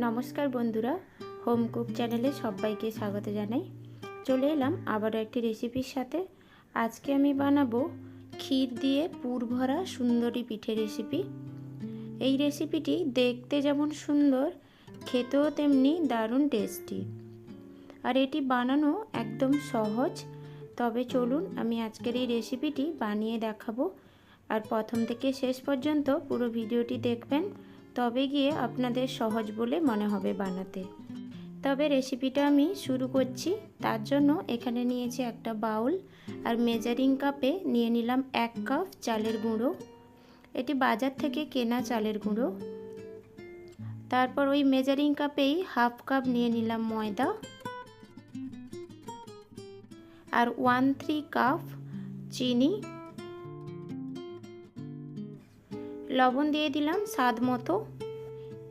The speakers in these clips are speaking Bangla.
নমস্কার বন্ধুরা, হোম কুক চ্যানেলে সবাইকে স্বাগত জানাই। চলে এলাম আবারও একটি রেসিপির সাথে। আজকে আমি বানাবো ক্ষীর দিয়ে পুর ভরা সুন্দরী পিঠে রেসিপি। এই রেসিপিটি দেখতে যেমন সুন্দর, খেতেও তেমনি দারুণ টেস্টি। আর এটি বানানো একদম সহজ। তবে চলুন আমি আজকের এই রেসিপিটি বানিয়ে দেখাবো। আর প্রথম থেকে শেষ পর্যন্ত পুরো ভিডিওটি দেখবেন, তবে গিয়ে আপনাদের সহজ বলে মনে হবে বানাতে। তবে রেসিপিটা আমি শুরু করছি। তার জন্য এখানে নিয়েছি একটা বাউল, আর মেজারিং কাপে নিয়ে নিলাম 1 কাপ চালের গুঁড়ো। এটি বাজার থেকে কেনা চালের গুঁড়ো। তারপর ওই মেজারিং কাপেই 1/2 কাপ নিয়ে নিলাম ময়দা, আর 1/3 কাপ চিনি, লবণ দিয়ে দিলাম স্বাদ মতো।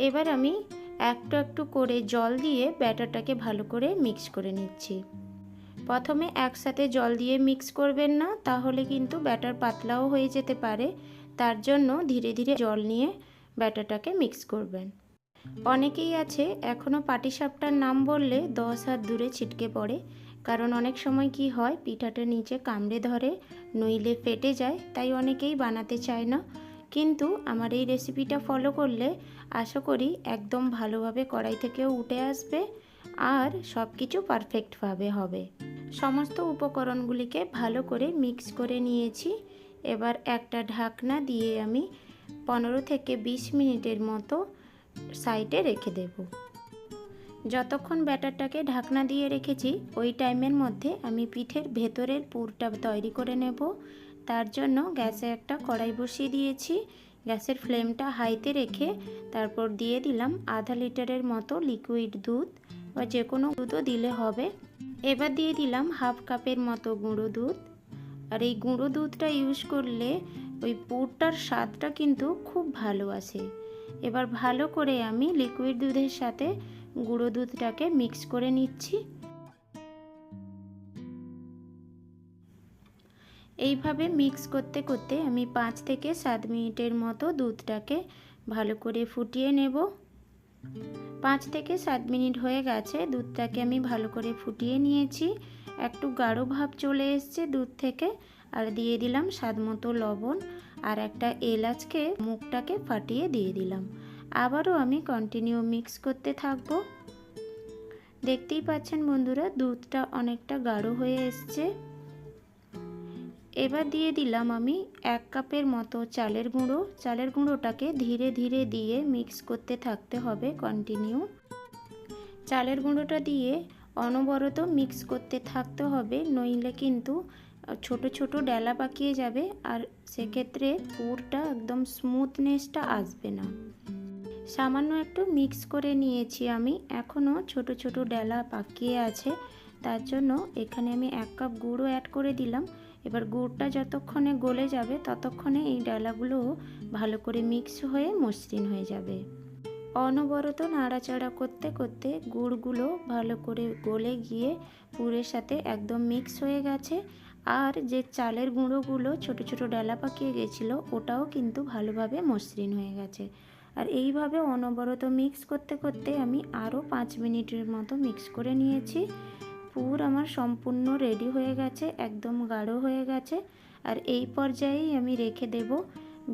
এবার আমি একটু একটু করে জল দিয়ে ব্যাটারটাকে ভালো করে মিক্স করে নিচ্ছি। প্রথমে একসাথে জল দিয়ে মিক্স করবেন না, তাহলে কিন্তু ব্যাটার পাতলাও হয়ে যেতে পারে। তার জন্য ধীরে ধীরে জল নিয়ে ব্যাটারটাকে মিক্স করবেন। অনেকেই আছে এখনও পাটিসাপটার নাম বললে 10 হাত দূরে ছিটকে পড়ে, কারণ অনেক সময় কি হয়, পিঠাটা নিচে কামড়ে ধরে, নইলে ফেটে যায়, তাই অনেকেই বানাতে চায় না। কিন্তু আমার এই রেসিপিটা ফলো করলে আশা করি একদম ভালোভাবে কড়াই থেকেও উঠে আসবে, আর সব কিছু পারফেক্টভাবে হবে। সমস্ত উপকরণগুলিকে ভালো করে মিক্স করে নিয়েছি। এবার একটা ঢাকনা দিয়ে আমি 15 থেকে 20 মিনিটের মতো সাইডে রেখে দেব। যতক্ষণ ব্যাটারটাকে ঢাকনা দিয়ে রেখেছি, ওই টাইমের মধ্যে আমি পিঠের ভেতরের পুরটা তৈরি করে নেব। তার জন্য গ্যাসে একটা কড়াই বসিয়ে দিয়েছি। গ্যাসের ফ্লেমটা হাইতে রেখে তারপর দিয়ে দিলাম আধা লিটারের মতো লিকুইড দুধ, বা যে কোনো দুধও দিলে হবে। এবার দিয়ে দিলাম 1/2 কাপের মতো গুঁড়ো দুধ। আর এই গুঁড়ো দুধটা ইউজ করলে ওই পুরটার স্বাদটা কিন্তু খুব ভালো আসে। এবার ভালো করে আমি লিকুইড দুধের সাথে গুঁড়ো দুধটাকে মিক্স করে নিচ্ছি। এইভাবে মিক্স করতে করতে আমি 5 থেকে 7 মিনিটের মতো দুধটাকে ভালো করে ফুটিয়ে নেব। 5 থেকে 7 মিনিট হয়ে গেছে, দুধটাকে আমি ভালো করে ফুটিয়ে নিয়েছি। একটু গাঢ় ভাব চলে এসছে দুধ থেকে। আর দিয়ে দিলাম স্বাদ মতো লবণ, আর একটা এলাচকে মুখটাকে ফাটিয়ে দিয়ে দিলাম। আবারও আমি কন্টিনিউ মিক্স করতে থাকবো। দেখতেই পাচ্ছেন বন্ধুরা, দুধটা অনেকটা গাঢ় হয়ে এসছে। এবার দিয়ে দিলাম আমি 1 কাপের মতো চালের গুঁড়ো। চালের গুঁড়োটাকে ধীরে ধীরে দিয়ে মিক্স করতে থাকতে হবে কন্টিনিউ। চালের গুঁড়োটা দিয়ে অনবরত মিক্স করতে থাকতে হবে, নইলে কিন্তু ছোট ছোট ডেলা পাকিয়ে যাবে, আর সেক্ষেত্রে পুরটা একদম স্মুথনেসটা আসবে না। সামান্য একটু মিক্স করে নিয়েছি আমি, এখনও ছোট ছোট ডেলা পাকিয়ে আছে। তার জন্য এখানে আমি 1 কাপ গুঁড়ো অ্যাড করে দিলাম। এবার গুড়টা যতক্ষণে গলে যাবে, ততক্ষণে এই ডালাগুলো ভালো করে মিক্স হয়ে মসৃণ হয়ে যাবে। অনবরত নাড়াচাড়া করতে করতে গুড়গুলো ভালো করে গলে গিয়ে পুরের সাথে একদম মিক্স হয়ে গেছে। আর যে চালের গুঁড়োগুলো ছোট ছোট ডালা পাকিয়ে গেছিলো, ওটাও কিন্তু ভালোভাবে মসৃণ হয়ে গেছে। আর এইভাবে অনবরত মিক্স করতে করতে আমি আরও 5 মিনিটের মতো মিক্স করে নিয়েছি। পুর আমার সম্পূর্ণ রেডি হয়ে গেছে, একদম গাঢ় হয়ে গেছে। আর এই পর্যায়েই আমি রেখে দেব।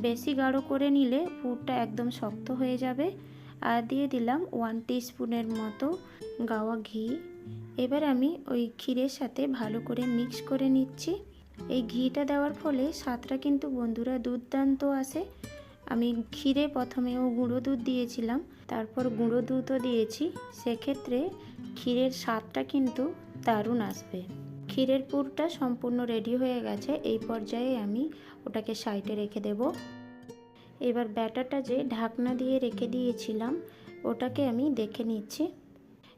বেশি গাঢ় করে নিলে পুরটা একদম শক্ত হয়ে যাবে। আর দিয়ে দিলাম 1 টিস্পুনের মতো গাওয়া ঘি। এবার আমি ওই ক্ষীরের সাথে ভালো করে মিক্স করে নিচ্ছি। এই ঘিটা দেওয়ার ফলে স্বাদটা কিন্তু বন্ধুরা দুর্দান্ত আসে। আমি ক্ষীরে প্রথমেও গুঁড়ো দুধ দিয়েছিলাম, তারপর গুঁড়ো দুধও দিয়েছি, সেক্ষেত্রে ক্ষীরের স্বাদটা কিন্তু দারুণ আসবে। ক্ষীরের পুরটা সম্পূর্ণ রেডি হয়ে গেছে। এই পর্যায়ে আমি ওটাকে সাইডে রেখে দেব। এবার ব্যাটারটা যে ঢাকনা দিয়ে রেখে দিয়েছিলাম, ওটাকে আমি দেখে নিচ্ছি।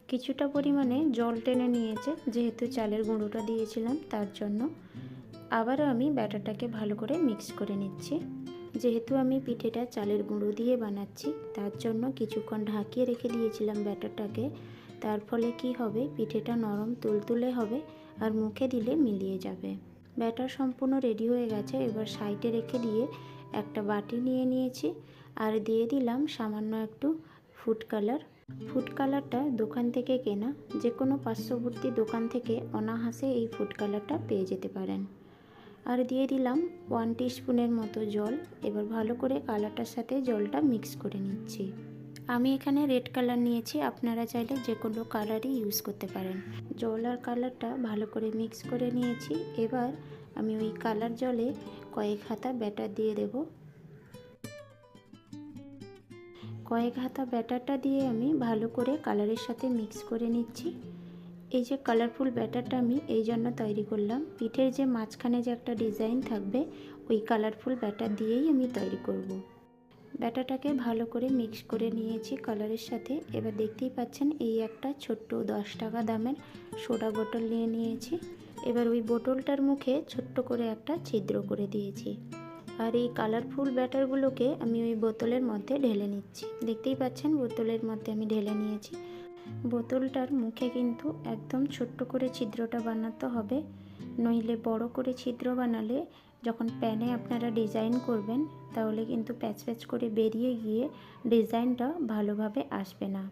কিছুটা পরিমাণে জল টেনে নিয়েছে, যেহেতু চালের গুঁড়োটা দিয়েছিলাম তার জন্য। আবারও আমি ব্যাটারটাকে ভালো করে মিক্স করে নিচ্ছি। যেহেতু আমি পিঠেটা চালের গুঁড়ো দিয়ে বানাচ্ছি, তার জন্য কিছুক্ষণ ঢাকিয়ে রেখে দিয়েছিলাম ব্যাটারটাকে। তার ফলে কি হবে, পিঠেটা নরম তুলতুলে হবে, আর মুখে দিলে মিলিয়ে যাবে। ব্যাটার সম্পূর্ণ রেডি হয়ে গেছে। এবার সাইডে রেখে দিয়ে একটা বাটি নিয়ে নিয়েছি, আর দিয়ে দিলাম সামান্য একটু ফুড কালার। ফুড কালারটা দোকান থেকে কেনা, যে কোনো পার্শ্ববর্তী দোকান থেকে অনায়াসে এই ফুড কালারটা পেয়ে যেতে পারেন। আর দিয়ে দিলাম 1 টিস্পুনের মতো জল। এবার ভালো করে কালারটার সাথে জলটা মিক্স করে নিচ্ছি। আমি এখানে রেড কালার নিয়েছি, আপনারা চাইলে যে কোনো কালারই ইউজ করতে পারেন। জল আর কালারটা ভালো করে মিক্স করে নিয়েছি। এবার আমি ওই কালার জলে কয়েক হাতা ব্যাটার দিয়ে দেব। কয়েক হাতা ব্যাটারটা দিয়ে আমি ভালো করে কালারের সাথে মিক্স করে নিচ্ছি। এই যে কালারফুল ব্যাটারটা আমি এই জন্য তৈরি করলাম, পিঠের যে মাঝখানে যে একটা ডিজাইন থাকবে ওই কালারফুল ব্যাটার দিয়েই আমি তৈরি করব। ব্যাটারটাকে ভালো করে মিক্স করে নিয়েছি কালারের সাথে। এবার দেখতেই পাচ্ছেন এই একটা ছোট্ট 10 টাকা দামের সোডা বোতল নিয়ে নিয়েছি। এবার ওই বোতলটার মুখে ছোট্ট করে একটা ছিদ্র করে দিয়েছি। আর এই কালারফুল ব্যাটারগুলোকে আমি ওই বোতলের মধ্যে ঢেলে নিচ্ছি। দেখতেই পাচ্ছেন বোতলের মধ্যে আমি ঢেলে নিয়েছি। বোতলটার মুখে কিন্তু একদম ছোট্ট করে ছিদ্রটা বানাতে হবে, নইলে বড় করে ছিদ্র বানালে যখন প্যানে আপনারা ডিজাইন করবেন তাহলে কিন্তু প্যাচ প্যাচ করে বেরিয়ে গিয়ে ডিজাইনটা ভালোভাবে আসবে না।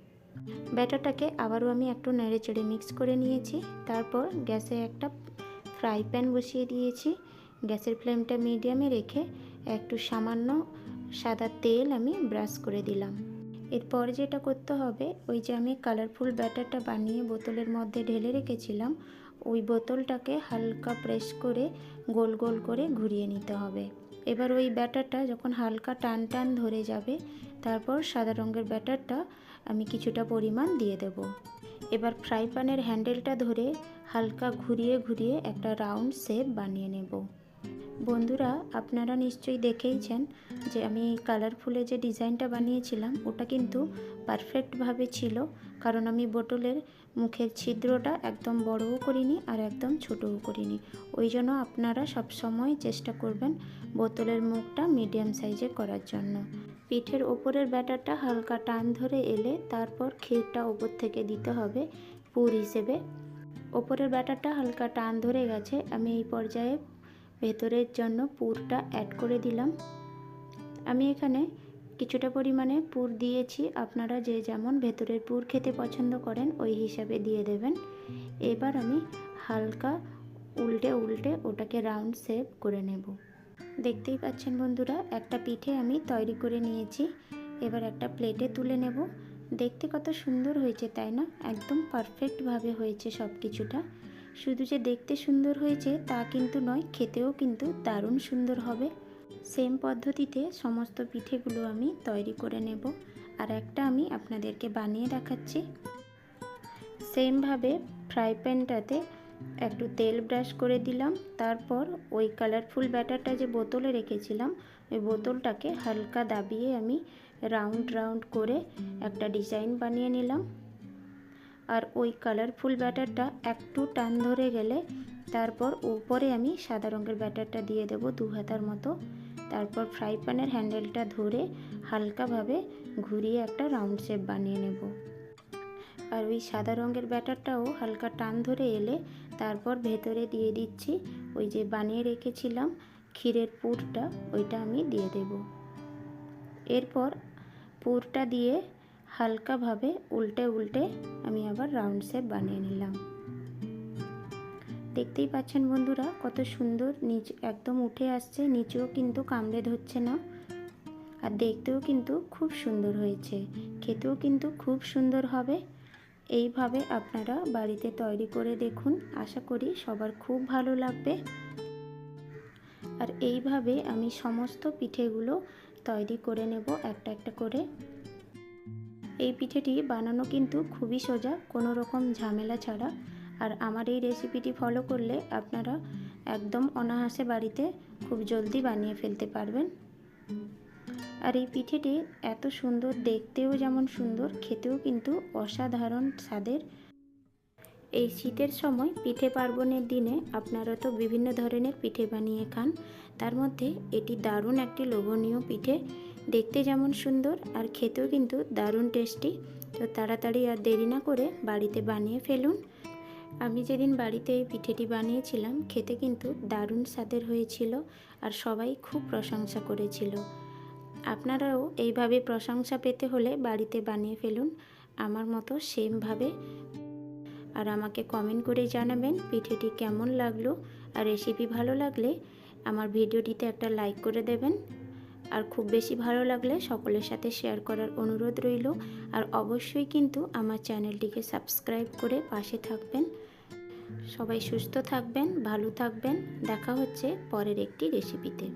ব্যাটারটাকে আবারও আমি একটু নেড়ে চেড়ে মিক্স করে নিয়েছি। তারপর গ্যাসে একটা ফ্রাই প্যান বসিয়ে দিয়েছি। গ্যাসের ফ্লেমটা মিডিয়ামে রেখে একটু সামান্য সাদা তেল আমি ব্রাশ করে দিলাম। এরপর যেটা করতে হবে, ওই যে আমি কালারফুল ব্যাটারটা বানিয়ে বোতলের মধ্যে ঢেলে রেখেছিলাম, ওই বোতলটাকে হালকা প্রেস করে গোল গোল করে ঘুরিয়ে নিতে হবে। এবার ওই ব্যাটারটা যখন হালকা টান টান ধরে যাবে, তারপর সাদা রঙের ব্যাটারটা আমি কিছুটা পরিমাণ দিয়ে দেব। এবার ফ্রাই প্যানের হ্যান্ডেলটা ধরে হালকা ঘুরিয়ে ঘুরিয়ে একটা রাউন্ড শেপ বানিয়ে নেব। বন্ধুরা, আপনারা নিশ্চয়ই দেখেইছেন যে আমি কালারফুলে যে ডিজাইনটা বানিয়েছিলাম ওটা কিন্তু পারফেক্টভাবে ছিল, কারণ আমি বোতলের মুখের ছিদ্রটা একদম বড়ও করিনি আর একদম ছোটও করিনি। ওই জন্য আপনারা সবসময় চেষ্টা করবেন বোতলের মুখটা মিডিয়াম সাইজে করার জন্য। পিঠের ওপরের ব্যাটারটা হালকা টান ধরে এলে তারপর ক্ষীরটা ওপর থেকে দিতে হবে পুর হিসেবে। ওপরের ব্যাটারটা হালকা টান ধরে গেছে, আমি এই পর্যায়ে ভেতরের জন্য পুরটা অ্যাড করে দিলাম। আমি এখানে কিছুটা পরিমাণে পুর দিয়েছি, আপনারা যে যেমন ভেতরের পুর খেতে পছন্দ করেন ওই হিসাবে দিয়ে দেবেন। এবার আমি হালকা উল্টে উল্টে ওটাকে রাউন্ড শেপ করে নেব। দেখতেই পাচ্ছেন বন্ধুরা, একটা পিঠে আমি তৈরি করে নিয়েছি। এবার একটা প্লেটে তুলে নেব। দেখতে কত সুন্দর হয়েছে তাই না? একদম পারফেক্টভাবে হয়েছে সব কিছুটা। শুধু যে দেখতে সুন্দর হয়েছে তা কিন্তু নয়, খেতেও কিন্তু দারুণ সুন্দর হবে। সেম পদ্ধতিতে সমস্ত পিঠেগুলো আমি তৈরি করে নেব। আর একটা আমি আপনাদেরকে বানিয়ে দেখাচ্ছি। সেমভাবে ফ্রাই প্যানটাতে একটু তেল ব্রাশ করে দিলাম। তারপর ওই কালারফুল ব্যাটারটা যে বোতলে রেখেছিলাম ওই বোতলটাকে হালকা দাবিয়ে আমি রাউন্ড রাউন্ড করে একটা ডিজাইন বানিয়ে নিলাম। আর ওই কালারফুল ব্যাটারটা একটু টান ধরে গেলে তারপর উপরে আমি সাদা রঙের ব্যাটারটা দিয়ে দেব 2 হাতার মতো। তারপর ফ্রাই প্যানের হ্যান্ডেলটা ধরে হালকাভাবে ঘুরিয়ে একটা রাউন্ড শেপ বানিয়ে নেব। আর ওই সাদা রঙের ব্যাটারটাও হালকা টান ধরে এলে তারপর ভেতরে দিয়ে দিচ্ছি ওই যে বানিয়ে রেখেছিলাম ক্ষীরের পুরটা, ওইটা আমি দিয়ে দেব। এরপর পুরটা দিয়ে হালকাভাবে উল্টে উল্টে আমি আবার রাউন্ড শেপ বানিয়ে নিলাম। দেখতেই পাচ্ছেন বন্ধুরা কত সুন্দর নিচ একদম উঠে আসছে, নিচেও কিন্তু কামড়ে ধরছে না। আর দেখতেও কিন্তু খুব সুন্দর হয়েছে, খেতেও কিন্তু খুব সুন্দর হবে। এইভাবে আপনারা বাড়িতে তৈরি করে দেখুন, আশা করি সবার খুব ভালো লাগবে। আর এইভাবে আমি সমস্ত পিঠেগুলো তৈরি করে নেব একটা একটা করে। এই পিঠেটি বানানো কিন্তু খুবই সোজা, কোনো রকম ঝামেলা ছাড়া। আর আমার এই রেসিপিটি ফলো করলে আপনারা একদম অনায়াসে বাড়িতে খুব জলদি বানিয়ে ফেলতে পারবেন। আর এই পিঠেটি এত সুন্দর, দেখতেও যেমন সুন্দর, খেতেও কিন্তু অসাধারণ স্বাদের। এই শীতের সময় পিঠে পার্বণের দিনে আপনারা তো বিভিন্ন ধরনের পিঠে বানিয়ে খান, তার মধ্যে এটি দারুণ একটি লোভনীয় পিঠে। দেখতে যেমন সুন্দর আর খেতেও কিন্তু দারুণ টেস্টি। তো তাড়াতাড়ি আর দেরি না করে বাড়িতে বানিয়ে ফেলুন। আমি যেদিন বাড়িতে এই পিঠেটি বানিয়েছিলাম খেতে কিন্তু দারুণ স্বাদের হয়েছিল আর সবাই খুব প্রশংসা করেছিল। আপনারাও এইভাবে প্রশংসা পেতে হলে বাড়িতে বানিয়ে ফেলুন। আমার মতো সেমভাবে। আর আমাকে কমেন্ট করে জানাবেন পিঠেটি কেমন লাগলো। আর রেসিপি ভালো লাগলে আমার ভিডিওটিতে একটা লাইক করে দেবেন। আর খুব বেশি ভালো লাগলে সকলের সাথে শেয়ার করার অনুরোধ রইল। আর অবশ্যই কিন্তু আমার চ্যানেলটিকে সাবস্ক্রাইব করে পাশে থাকবেন। সবাই সুস্থ থাকবেন, ভালো থাকবেন। দেখা হচ্ছে পরের একটি রেসিপিতে।